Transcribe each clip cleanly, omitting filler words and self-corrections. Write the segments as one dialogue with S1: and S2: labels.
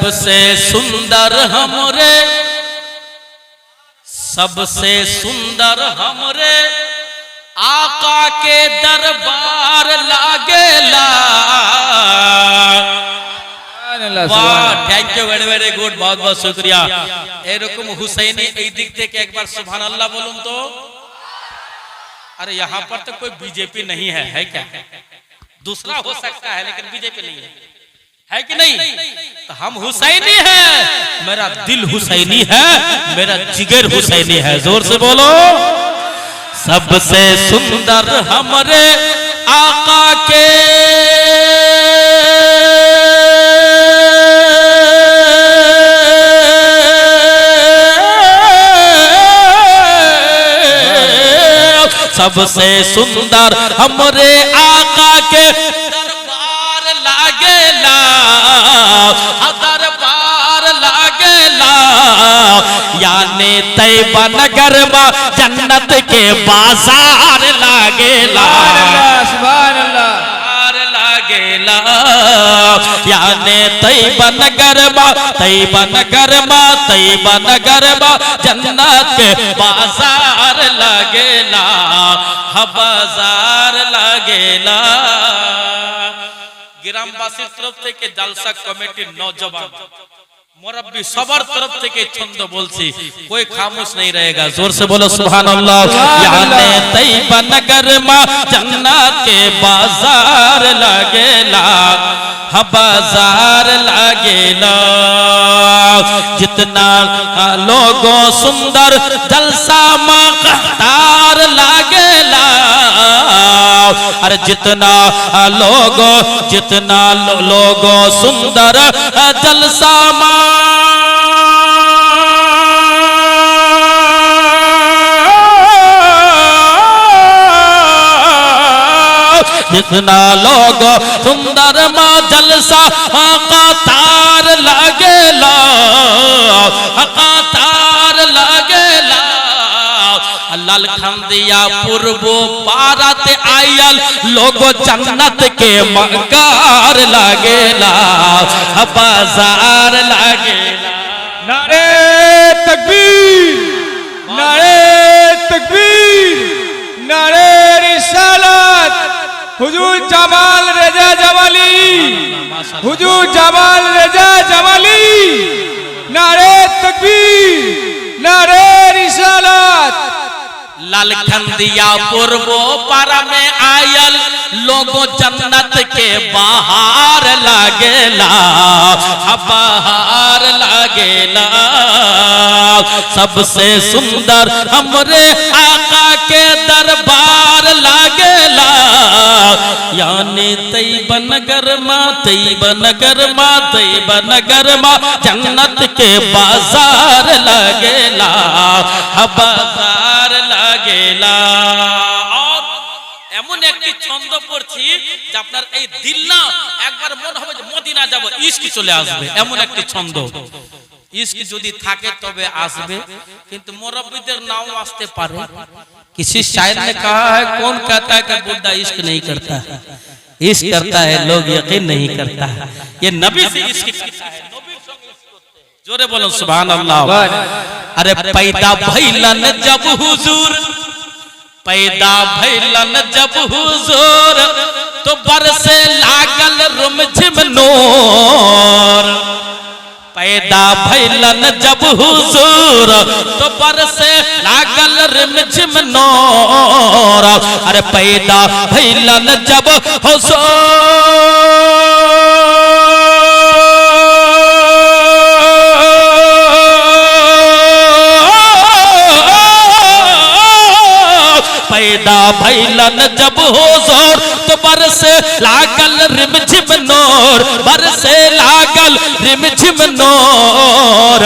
S1: सबसे सुंदर हमरे, सबसे सुंदर हमरे आका के दरबार लागेला। वाह, thank you, very very good, बहुत बहुत शुक्रिया। एरकम हुसैनी এই দিক থেকে একবার সুবহানাল্লাহ বলুন তো। अरे यहाँ पर तो कोई बीजेपी नहीं है क्या? दूसरा हो सकता है लेकिन बीजेपी नहीं है कि नहीं? तो हम हुसैनी हैं, मेरा दिल हुसैनी है, मेरा जिगर हुसैनी है। जोर से बोलो। सबसे सुंदर हमरे आका के सबसे सुंदर हमरे आका के दरबार लागेला, दरबार लागेला। यानी तैयबा नगर में जन्नत के बाजार लागेला। सुभान अल्लाह लागेला। यानी तैयबा नगर में, तैयबा नगर में, तैयबा नगर में जन्नत के बाजार लागेला, बाजार लागेला। গ্রামবাসীর তরফ থেকে জালসা কমিটির নওজওয়ান मुरब्बी सबर तरफ থেকে छंद बोलছি, कोई खामोश नहीं रहेगा। जोर से बोलो सुभान अल्लाह। यानी तैयबा नगर में जन्नत के बाजार लागेला, बाजार लागेला। जितना लोगों सुंदर जलसा में कहतार लागेला। अरे जितना लोगों सुंदर जलसा में जितना लोग सुंदर मा जलसा कतार लागेला, कतार लागेला। लालखंडिया पूर्व पारत आयल लोग जन्नत के मकार लागेला, बाजार लागेला।
S2: नारे तकबीर, नारे तकबीर, नारे रिसालत। हुजूर जमाल रेजा जमाली, हुजूर जमाल रेजा जमाली। नारे तकबीर, नारे रिसालत।
S1: लालखंडिया पूर्व पारा में आयल लोगों जन्नत के बाहर लागेला, बाहर लागेला। सबसे सुंदर हमरे आका के दरबार लागेला। यानी तैयबा नगर में, तैयबा नगर में, तैयबा नगर में जन्नत के बाजार लागेला, बाजार लागेला। और এমন একটি ছন্দ পড়ছি যে আপনার এই দিল না একবার মন হবে যে মদিনা যাব, ইশক চলে আসবে, এমন একটি ছন্দ। ইশক যদি থাকে তবে আসবে, কিন্তু মুরব্বিদের নাও আসতে পারে। किसी शायर ने कहा है, कौन कहता है कि बुड्ढा इश्क नहीं करता है? इश्क करता है, लोग यकीन नहीं करता है। ये नबी से इश्क करता है, जोरे बोलो सुभान अल्लाह। अरे पैदा भइलन जब हुजूर, पैदा भइलन जब हुजूर तो बरसे लागल रुमझिम नूर। पैदा भइलन जब हुजूर तो बरसे लागल रिमझिम नूर। अरे पैदा भइलन जब हुजूर पैदा भइलन जब हुजूर तो बरसे लागल रिमझिम नूर, बरसे लागल रिमझिम नूर।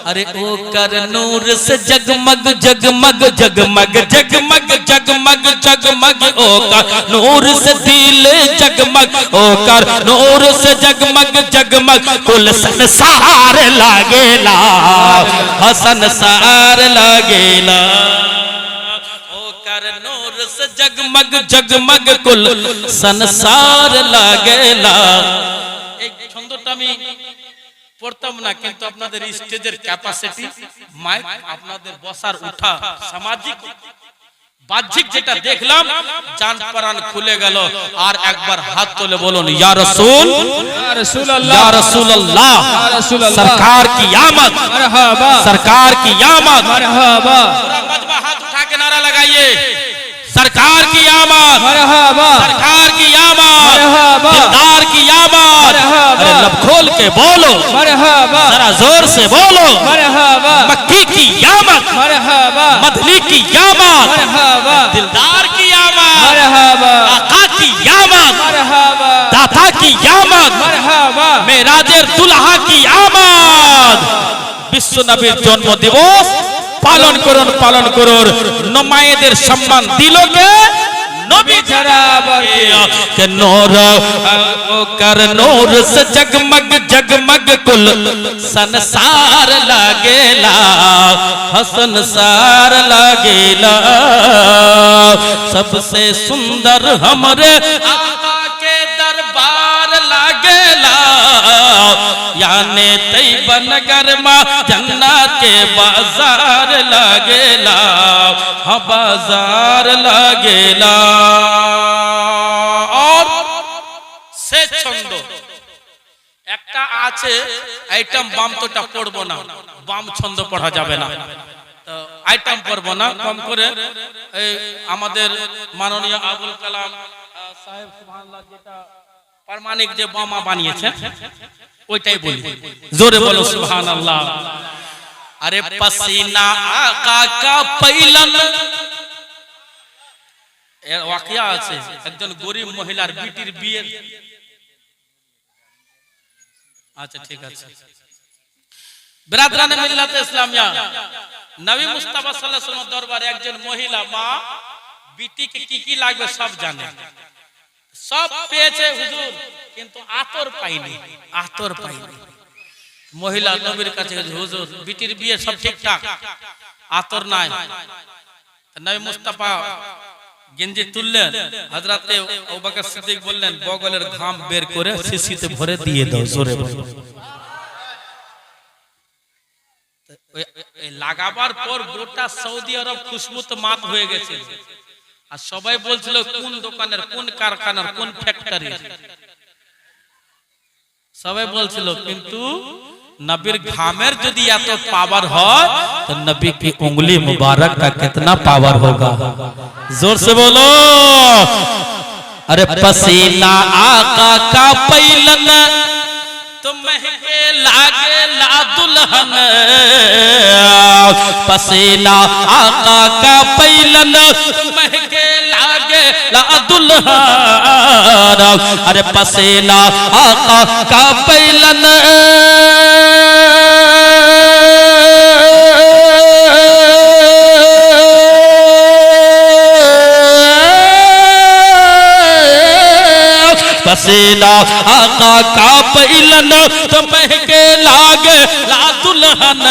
S1: अरे ओ कर नूर से जगमग जगमग जगमग जगमग जगमग जगमग, ओ कर नूर से दिल जगमग, ओ कर नूर से जगमग जगमग कुल संसार लागेला, संसार लागेला। नूर से जगमग जगमग कुल संसार लागेला। एक छंदটা আমি পড়তাম না, কিন্তু আপনাদের স্টেজের ক্যাপাসিটি, মাইক, আপনাদের বসার উঠা, সামাজিক বাহ্যিক যেটা দেখলাম, জান প্রাণ খুলে গেল। আর একবার হাত তুলে বলুন ইয়া রাসূল,
S2: ইয়া রাসূলুল্লাহ,
S1: ইয়া রাসূলুল্লাহ,
S2: ইয়া রাসূলুল্লাহ,
S1: सरकार की आमद,
S2: मरहबा,
S1: सरकार की आमद,
S2: मरहबा,
S1: पूरा मजमा हाथ उठा के नारा लगाइए, सरकार की आमद,
S2: मरहबा,
S1: सरकार की आमद,
S2: मरहबा,
S1: दिलदार की आमद।
S2: मरहबा,
S1: अरे लब खोल के बोलो,
S2: मरहबा,
S1: जरा जोर से बोलो,
S2: मरहबा,
S1: मक्की की आमद,
S2: मरहबा,
S1: मदनी की आमद,
S2: मरहबा,
S1: दिलदार की आमद,
S2: मरहबा,
S1: आका की आमद,
S2: मरहबा,
S1: दाता की आमद,
S2: मरहबा,
S1: মেরাজের দুলহা কি আমাদ। বিশ্ব নবীর জন্ম দিবস পালন করুন, পালন করুন। নমায়েদের সম্মান দিল কে? নবী
S2: जरा
S1: के नूर कर नूर से जगमग जगमग कुल संसार लागेला, हसन सार लागेला। सबसे सुंदर हमरे आका के दरबार लागेला, यानी तैयबा नगर मा जन्नत के बाजार लागेला, हाँ बाजार लागेला। और से छंद একটা আছে, আইটেম বাম তোটা পড়বো না, বাম ছন্দ পড়া যাবে না, তো আইটেম পড়বো না। কম করে এই আমাদের মাননীয় আবুল কালাম সাহেব সুবহানাল্লাহ যেটা পারমাণিক যে বোমা বানিয়েছে ওইটাই বলি, জোরে বলো সুবহানাল্লাহ। আরে পসিনা আকা কা পাইলান, এর ওয়াকিয়া আছে, একজন গরিব মহিলার বিটির বিয়ে। আচ্ছা ঠিক আছে, বিরাদরানে মিল্লাতে ইসলামিয়া, নবী মুস্তাফা সাল্লাল্লাহু আলাইহি ওয়াসাল্লাম দরবারে একজন মহিলা মা বিটিকে কি কি লাগবে সব জানে, সব পেয়েছে হুজুর, কিন্তু আতর পাইনি, আতর পাইনি। মহিলা নবীর কাছে হুজুর বিটির বিয়ে সব ঠিকঠাক, আতর নাই। নবী মুস্তাফা গেঞ্জি তুললেন, হযরতে আবু বকর সিদ্দিক বললেন বগলের ঘাম বের করে শিশিতে ভরে দিয়ে দাও, জোরে বলো। লাগাবার পর গোটা সৌদি আরব খুশবুতে মাত হয়ে গেছে, আর সবাই বলছিল কোন দোকানের, কোন কারখানার, কোন ফ্যাক্টরি, সবাই বলছিল। কিন্তু नबीर घामेर यदि एत पावर हो तो नबी की उंगली मुबारक का कितना पावर होगा, जोर से बोलो। अरे पसीना आका का पैलन तो महके लागे ला दुल्हन, पसीना आका का पैलन तो महके लागे ला दुल्हन। अरे पसीना आका का पैलन पसीना आका का पैलन तो महके लागे ला दुल्हन।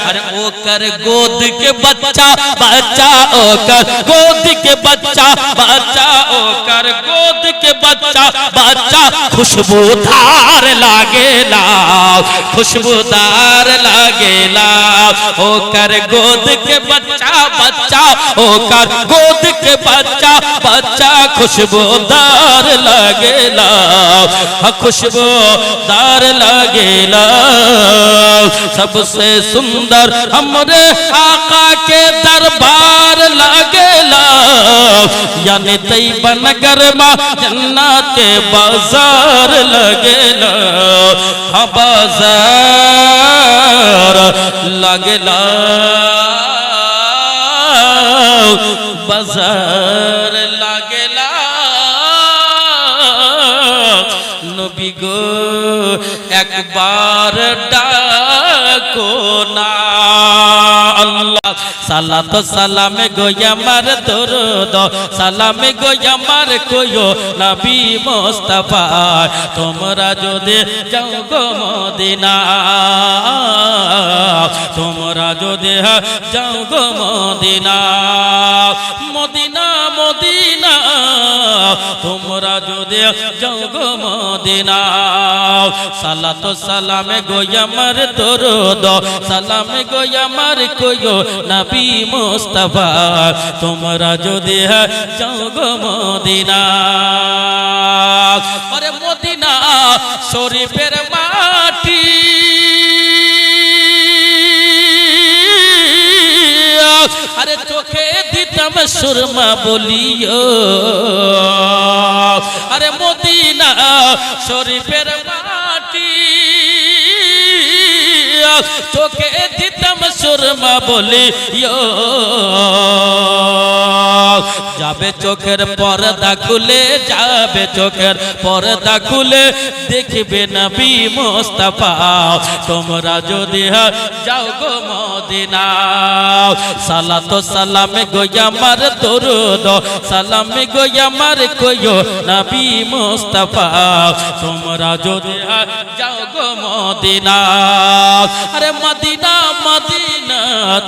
S1: अरे ओकर गोद के बच्चा बच्चा, ओकर गोद के बच्चा बच्चा, ओकर गोद के बच्चा बच्चा खुशबूदार लागेला, खुशबूदार लागेला। ओकर गोद के बच्चा बच्चा, ओकर गोद के बच्चा बच्चा खुशबूदार लागेला, खुशबूदार लागेला। सबसे सुंदर हमरे आका के दरबार लागेला, यानी तैयबा नगर मा जन्नत के बाजार लगेला, हाँ बाजार लगेला, बाजार लगेला। नबी गो एक बार डाको ना, अल्लाह साला तो सालाम गो আমার দরুদ, সালাম গো আমার কইও নবী মুস্তাফা। তোমরা যদি যাও গো মদিনা, তোমরা যদি যাও গো মদিনা, মদিনা মদিনা, তোমরা যদি যাও গো মদিনা। সালাত সালামে গো আমার দরুদ সালামে গো আমার কইও নবী মুস্তাফা তোমরা যদি যাও গো মদিনা আরে মদিনা শরীফের মাটি আরে চোখে দিতাম সুরমা বলিও আরে মদিনা শরীফের মাটি চোখে দিতাম সুরমা বলিও যাবে চোখের পর্দা খুলে যাবে চোখের পর্দা খুলে দেখবে নবী মুস্তাফা তোমরা যদি যাও গো মদিনা সালাত সালামে গো আমার দরুদ সালামে গো আমার কইও নবী মুস্তাফা তোমরা যদি যাও গো মদিনা আরে মদিনা মদিনা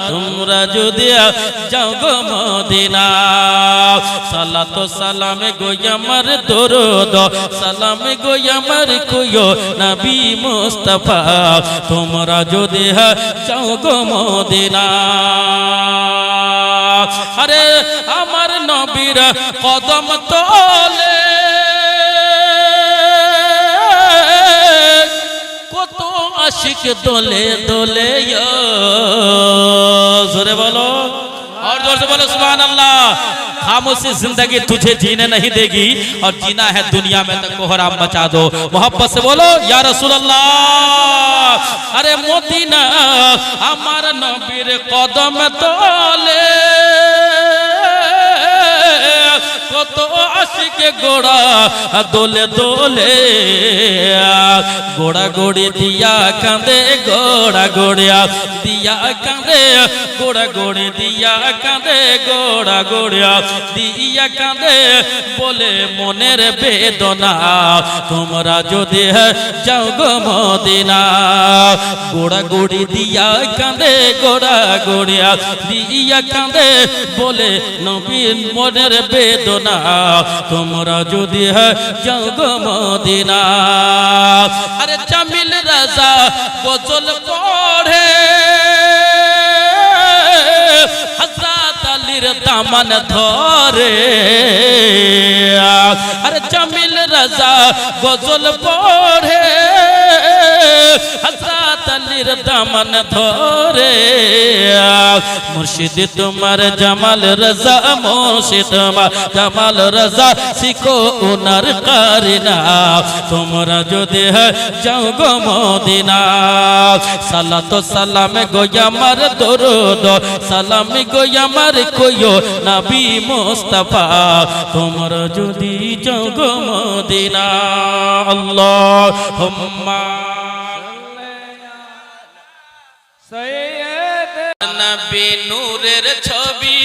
S1: তোমরা যদি যাও গো মদিনা সালাত সালামে গো আমার দরুদ সালামে গো আমার কইও নবী মুস্তাফা তোমরা যদি যাও গো মদিনা আরে আমার নবীর কদম তলে কত আশিক দোলে দোলে জোরে বলো और जोर से बोलो सुभान अल्लाह खामोशी जिंदगी तुझे जीने नहीं देगी और जीना है दुनिया में तो कोहराम मचा दो मोहब्बत से बोलो या रसूल अल्लाह अरे मदीना हमार नबीर कदम तले কত আশিকে গোড়া দোলে দোলে গোড়া গোড়ি দিয়া কাঁদে গোড়া গোড়িয়া দিয়া কাঁদে গোড়া গোড়ি দিয়া কাঁদে গোড়া গোড়িয়া দিয়া কাঁদে বলে মনের বেদনা তোমরা যদি যাও গো মদিনা গোড়া গোড়ি দিয়া কাঁদে গোড়া গোড়িয়া দিয়া কাঁদে বলে নবীর মনের বেদনা তোমরা যদি যাও গো মদিনা আরে জামিল রাজা গজল পড়ে হযরত আলীর দামান ধরে আরে জামিল রাজা গজল পড়ে হযরত আলীর দামান ধরে মুর্শিদ তোমার জামাল রাজা মুর্শিদ তোমার জামাল রাজা শিখো উনার কারিনা তোমরা যদি যাও গো মদিনা সালাত সালামে গো আমার দরুদ সালামে গো আমার কইও নবী মুস্তাফা তোমরা যদি যাও গো মদিনা আল্লাহুম্মা
S2: সৈয়দ
S1: নবী নূরের ছবি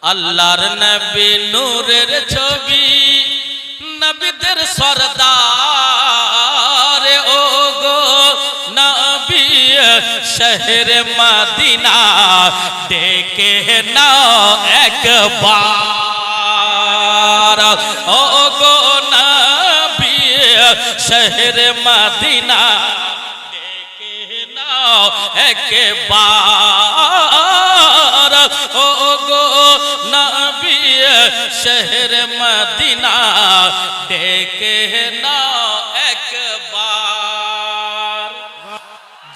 S1: আল্লাহর নবী নূরের ছবি নবীদের সরদার ও গো নবী শহর মদিনা ডেকে নাও একবার ও গো নবী শহর মদিনা ডেকে নাও একবার ও গো নবী শহর মদিনা ডেকে নাও একবার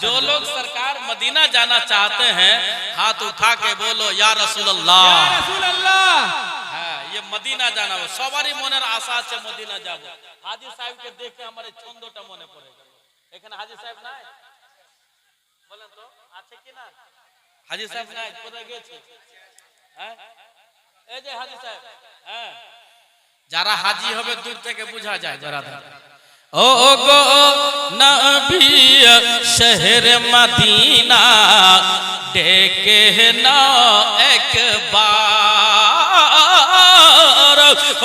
S1: जो लोग सरकार मदीना जाना चाहते हैं हाथ उठा के बोलो या रसूल अल्लाह হ্যাঁ ये मदीना जाना हो সবারই মনের আশা আছে মদিনা যাব হাজী সাহেবকে দেখে আমার এই ছন্দটা মনে পড়ে গেল এখানে হাজী সাহেব নাই বলেন তো আছে কি না হাজী সাহেব নাই কোথায় গেছে হ্যাঁ এই যে হাজী সাহেব হ্যাঁ যারা হাজী হবে দূর থেকে বোঝা যায় যারা ও গো নবী শহর মদিনা ডেকে নাও একবার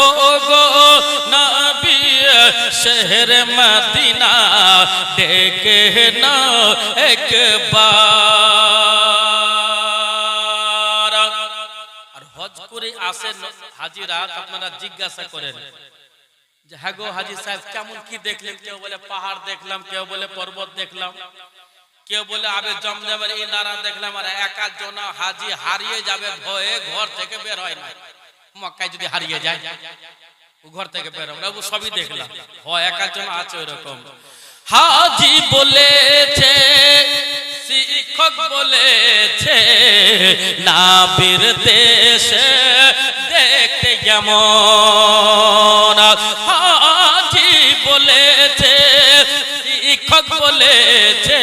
S1: ও গো নবী শহর মদিনা ডেকে নাও একবার করে আসেন হাজিরা, আপনারা জিজ্ঞাসা করেন যে হ্যাঁ গো হাজি সাহেব কেমন কি দেখলেন? কেউ বলে পাহাড় দেখলাম, কেউ বলে পর্বত দেখলাম, কেউ বলে আবে জমজমের ইনারা দেখলাম। আর একা জনা হাজি হারিয়ে যাবে ভয়ে ঘর থেকে বের হয় না। মক্কায় যদি হারিয়ে যায় ঘর থেকে বের হয় না, ও সবই দেখলাম। হয় একা জনা আছে ওইরকম। হাজি বলেছে, শিক্ষক বলেছে, নাবির দেশে দেখতে কেমন। হাজি বলেছে, শিক্ষক বলেছে,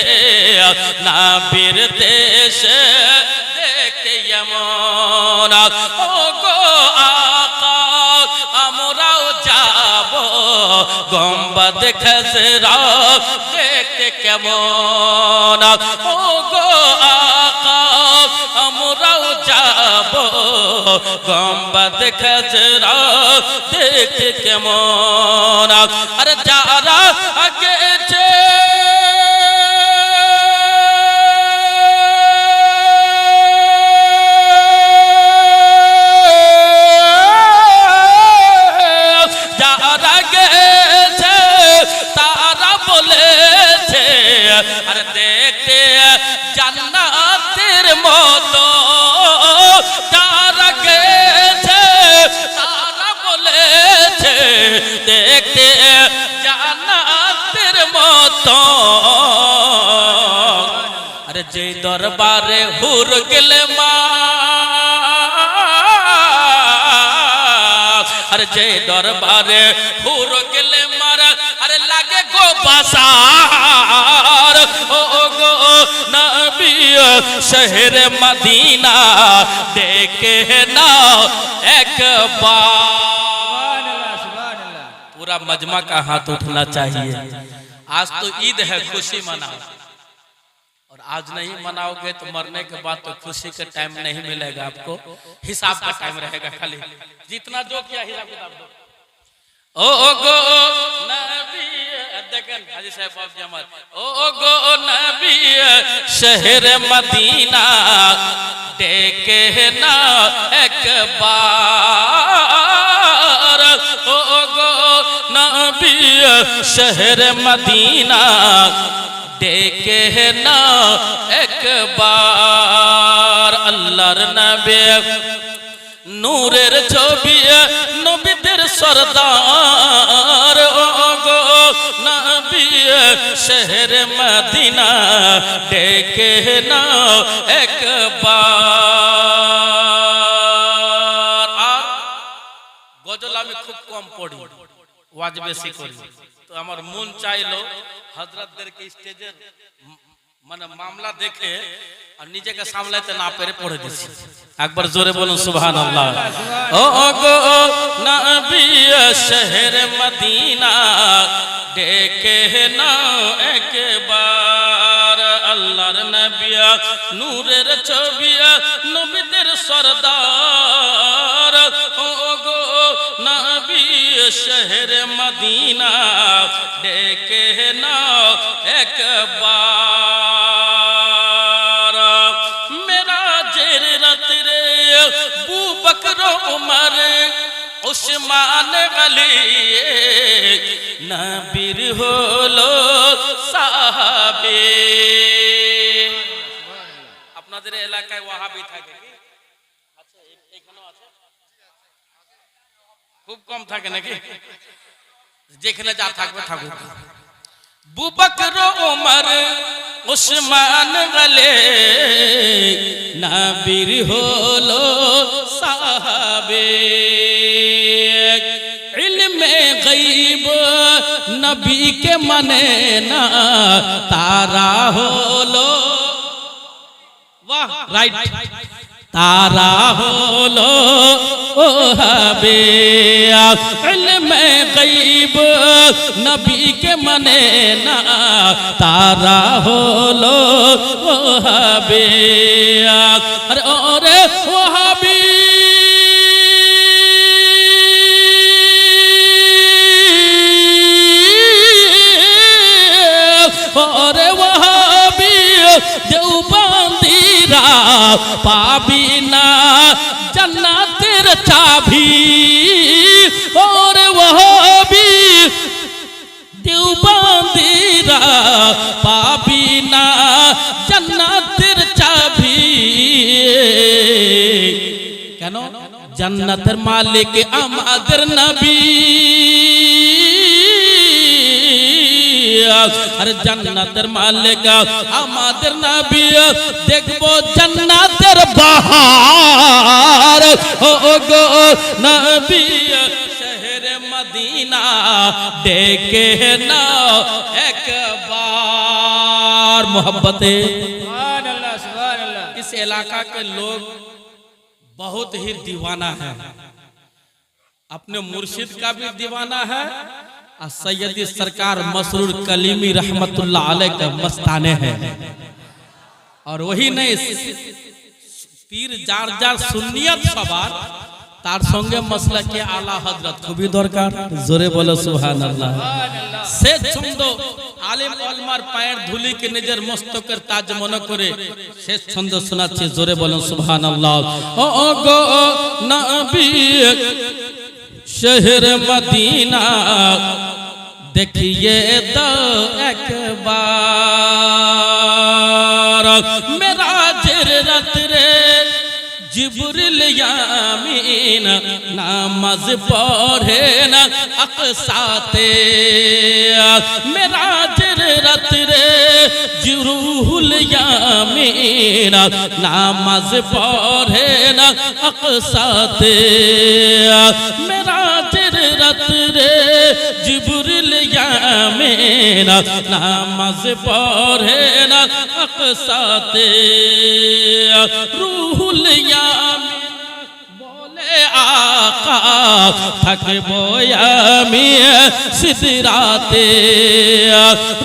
S1: নাবির দেশে দেখতে কেমন। ও গো আকা আমরাও যাব গম্বদ খজরা দেখতে কেমন। ও গো আকা আমরাও যাব গম্বদ খজরা দেখতে কেমন। আরে যারা গেছে আর দেখতে জান্নাতের মতো, যারা গেছে তারা বলেছে দেখতে জান্নাতের মতো। আরে যে দরবারে হুর গেলে মা, আরে যে দরবারে হুর গেলে মারা, আরে লাগে গো বাসার। ও গো নবী শহর মদিনা দেখে নাও একবার। पूरा मजमा का हाथ उठना चाहिए। आज तो ईद है, खुशी मनाओ। और आज नहीं मनाओगे तो मरने के बाद तो खुशी का टाइम नहीं मिलेगा आपको, हिसाब का टाइम रहेगा। खाली जितना जो किया हिसाब किताब दो। ओ गो नबी, देखन हाजी साहब आप जमाल। ओ गो नबी शहर मदीना देखे ना एक बार। ओ गो नबी शहर मदीना देखे ना एक बार। अल्लाहर नबी नूरेर छवि, नबीদের सरदार। ओ गो नबी शहर मदीना देखे ना एक बार। আর গজল আমি খুব কম পড়ি, ওয়াজ বেশি করি। তো আমার মন চাইলো হযরতদেরকে স্টেজের মানে মামলা দেখে আর নিজেকে সামলাতে না পেরে পড়ে দিছি। একবার জোরে বলুন সুবহানাল্লাহ। ও গো নবী শহর মদিনা দেখে না একবার। আল্লাহর নবী নূরের ছবি, নবীদের সরদার। ও গো নবী শহর মদিনা দেখে না একবার। মেরাজের রাতে আবু বকর উমর উসমান আলী নবীর হলো সাহাবী। আপনাদের এলাকায় ওয়াহাবি থাকে কি? আচ্ছা এখানেও আছে, খুব কম থাকে নাকি? যেখানে যা থাকবে থাকুক। আবু বকর উমর উসমান আলী নবীর হলো সাহাবী। ইলমে গায়ব নবী কে মানে না তারা হলো, বাহ রাইট, তারা হলো ওহাবী। ইলমে গায়ব নবী কে মানে না তারা হলো ওহাবী। আরে ওরে ওহাবী ওরে ওহাবী দেওবন্দিরা পাবি না জান্নাতের चाबी और वह भी देवबंदीरा पाबी ना जन्नतेर चाबी কেন জান্নাতের মালিক আমাদের নবী আরে জান্নাতের মালিক আমাদের নবী দেখবো জান্নাতের বাহার ও গো নবী শহরে মদিনা ডেকে নাও একবার मोहब्बते
S2: सुभान अल्लाह सुभान अल्लाह।
S1: इस इलाका के लोग बहुत ही दीवाना है, अपने मुर्शिद का भी दीवाना है और सैयदी सरकार मसरूर कलीमी रहमतुल्लाह अलैह का मस्ताने हैं। और वही नहीं पीर जार जार सुन्नियत सवार तार संगे मसला के आला हजरत খুবই দরকার জোরে বলো সুবহানাল্লাহ। সে ছন্দ আলেম ওলামার পায়ের ধুলি কে নিজের মস্তকের তাজ মনে করে শেষ ছন্দ শোনাচ্ছে জোরে বলো সুবহানাল্লাহ। ও গো নবী শহর মদিনা देखिए तो एक बार मेराजेर रात रे जिब्रिल यामीन नामाज पढ़े ना अक़साते मेराजेर रात रे जिब्रिल यामीन नामाज पढ़े ना अक़साते मेराजेर रात रे जिब्रिल यामीन नामाज पढ़े ना अक़साते रूहुल यामीन बोले आका थकबो यामी सिदराते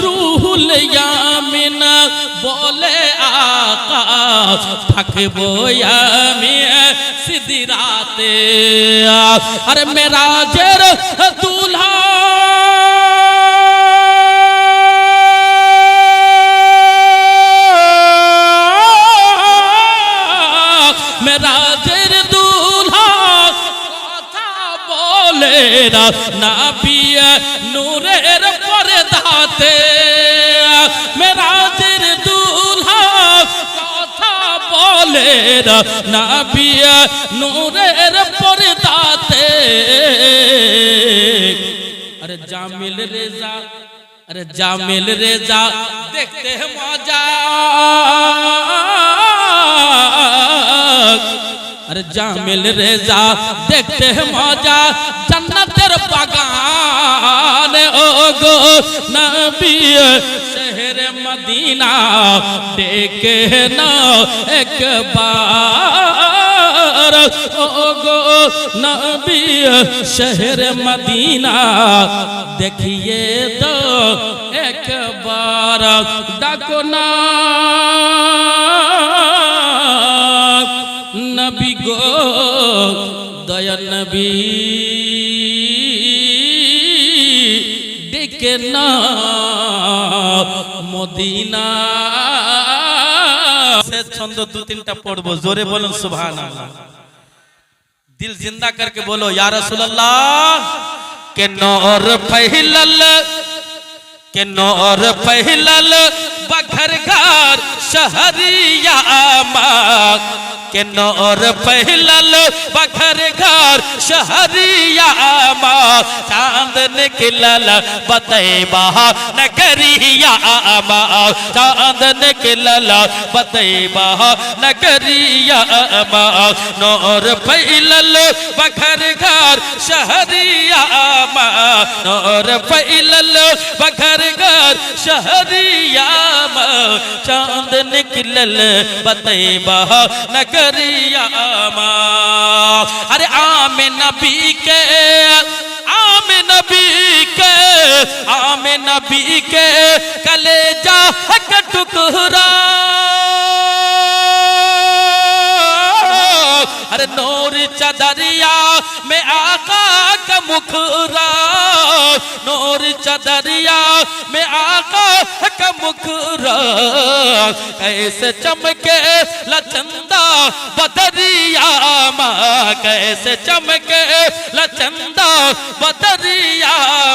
S1: रूहुल यामीन बोले आका थकबो यामी सिदराते अरे मेराजेर दूल्हा मेराजेर दूल्हा কথা বলে না নবী নূরের পর্দাতে মেরাজের দুলহা কথা বলে না নবী নূরের পর্দাতে अरे जामिल रेजा अरे जामिल रेजा देखते हैं मजा अरे जामिल रेजा देखते हैं मजा जन्नतेर बागान ओ गो नबी शहर मदीना देखे ना एक बार ओ गो नबी शहर मदीना देखिए तो एक बार डाको ना नबी गो दया नबी डेके ना मदीना से छंद दो तीनटा पढ़बो जोरे बोलो सुभान अल्लाह दिल जिंदा करके बोलो या रसूल अल्लाह के नूर फैलल बखर घर शहरिया के नूर फैलल बखर घर शहरिया चांद निकलल बतैबा नगरिया चांद निकलल बतैबा नगरिया नूर फैलल बखर घर शहरिया नूर फैलल बखर घर शहरिया चांद निकलल बतैबा नगरिया अरे आमे नबी के कलेजा का टुकड़ा अरे नूर चदरी चदरिया में आका का मुखरा, नूर चदरिया में आका का मुखरा, कैसे चमके लचंदा बदरिया माँ, कैसे चमके लचंदा बदरिया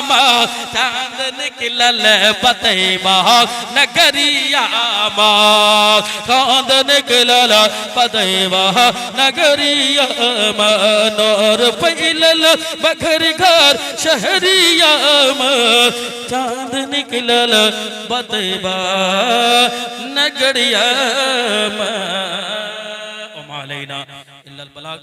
S1: माँ, चांद निकलल बतैबा नगरिया माँ, चांद निकलल बतैबा नगरिया माँ, नूर फैलल बघर घर शहरिया माँ, चांद निकलल बतैबा नगरिया माँ। ओ मा अलैना इल्लल बलाग।